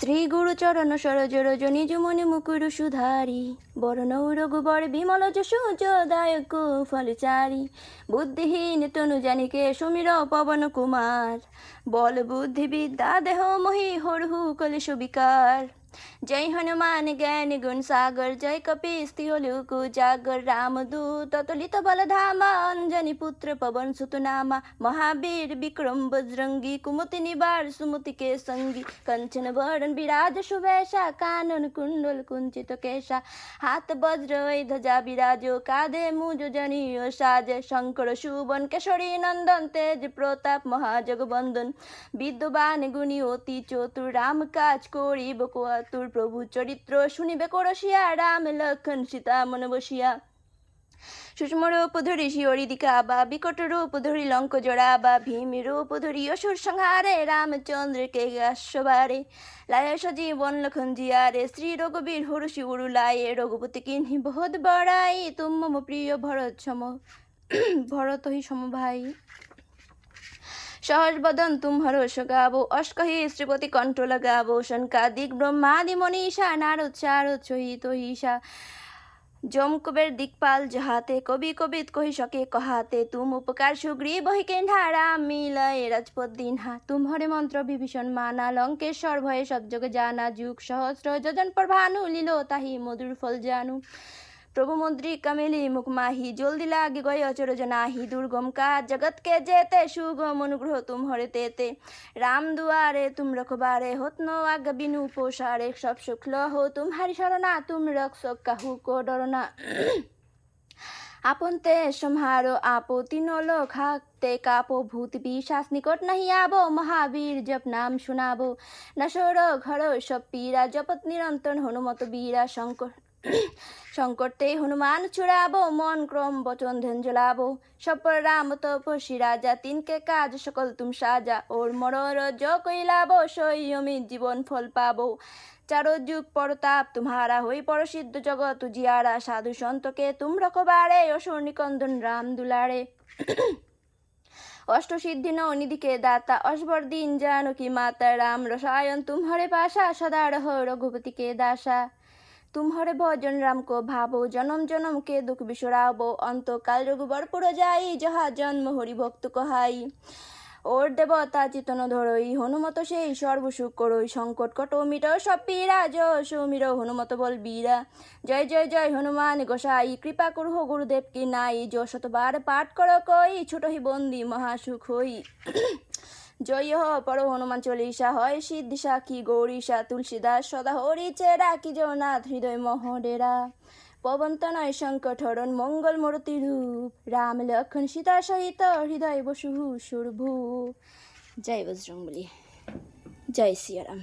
শ্রী গুরু চরণ সরোজ রজনী যুমনি মুকুর সুধারি বরণ রঘুবর বিমল যশো দায়ক ফলচারি বুদ্ধিহীন তনু জানিকে সুমির পবন কুমার বল বুদ্ধি বিদ্যা দেহ মহি হরহু কলেশ বিকার जय हनुमान ज्ञान गुण सागर जय कपीस तिहलोक जागर रामदूत अतुलित बलधामा अंजनी पुत्र पवन सुत नामा महावीर विक्रम बजरंगी कुमति निवार सुमति के संगी कंचन वरण विराज सुवेशा कानन कुंडल कुंचित केशा हाथ वज्र ध्वजा विराजो काधे मुज जनियो साज शंकर सुवन केशरी नंदन तेज प्रताप महाजगबंदन विद्वान गुणी अति चतुर राम काज करिब তোর প্রভু চরিত্র শুনিবে করসিয়া রাম লক্ষণ সীতা মন বসিয়া সুষম রূপ ধরি শিহরিদিকা বা বিকট রূপ ধরি লঙ্ক জোড়া বা ভীম রূপ ধরি অসুর সংহারে রামচন্দ্রকে গাসবারে লায় সজীবন লক্ষণ জিয়ারে শ্রী রঘুবীর হরষি উরুলায়ে রঘুপতি কিন্হি বহুত বড়াই তুম মম প্রিয় ভরত হি সম ভাই सहज बदन तुम्हारो गावो अष्कही श्रीपति कंठ लगावो शनकादिक ब्रह्मादि मनीषा नारद शारद सहित ईशा जम कुबेर दिक्पाल जहाते कवि कवित कही सके कहाते तुम उपकार सुग्रीव ही केन्हा राम मिलय राजपद दीन्हा तुम्हारे मंत्र विभीषण माना लंकेश्वर भय सब जग जाना जुग सहस्र जजन पर भानु लीलो ताही मधुर फल जानू प्रभु मुद्रिका मिली मुख माही जल्दी लागे गए अचर जनाही दुर्गम का जगत के जेते सुगम अनुग्रह तुम्हारे तेते राम दुआरे तुम रखबारे होत नो आज्ञा बिनु पोषारे सब सुख हो तुम्हारी शरणा तुम रक्षो कहू को डरना आपन ते सम्हारो आपो तीनों लोक हाकते कापो भूत पिशाच निकट नहीं आवो महावीर जप नाम सुनाबो नशोरो घरो सब पीरा जपत निरंतर हनुमत बीरा संकटे हनुमान छुड़ाबो मन क्रम वचन ध्यान जलाबो सब पर राम तपस्वी राजा तिनके काज सकल तुम साजा और मरर जो कैलाबो सोई अमित जीवन फल पाबो चारों जुग परताप तुम्हारा होई परसिद्ध जगत जियारा साधु संत के तुम रखबारे असुर निकंदन राम दुलारे अष्ट सिद्धि नौ निधि के दाता असबर दीन जानकी माता राम रसायन तुम्हारे पासा सदा रहो रघुपति के दासा तुम्हारे भजन राम को भावो जन्म जन्म के दुख बिसराबो अंत काल रघुबर पुर जाई जहाँ जन्म हरि भक्त कहाई और देवता चितन धरई हनुमत से सर्वसुख करई संकट कटो मिटो सब पीरा जो सुमिरो हनुमत बल बीरा जय जय जय हनुमान गोसाई कृपा करो गुरुदेव की नाई जो शतबार पाठ करो कोई छोट ही बंदी महासुख होई जय हो परो हनुमान चलिसा है सिद्धि साखी गौरीशा तुलसीदास सदा हरि चेरा की जगन्नाथ हृदय मोहडेरा पवन तनय संकट हरण मंगल मूर्ति रूप राम लखन सीता सहित हृदय बसु सुरभू जय बजरंगबली जय सिया राम।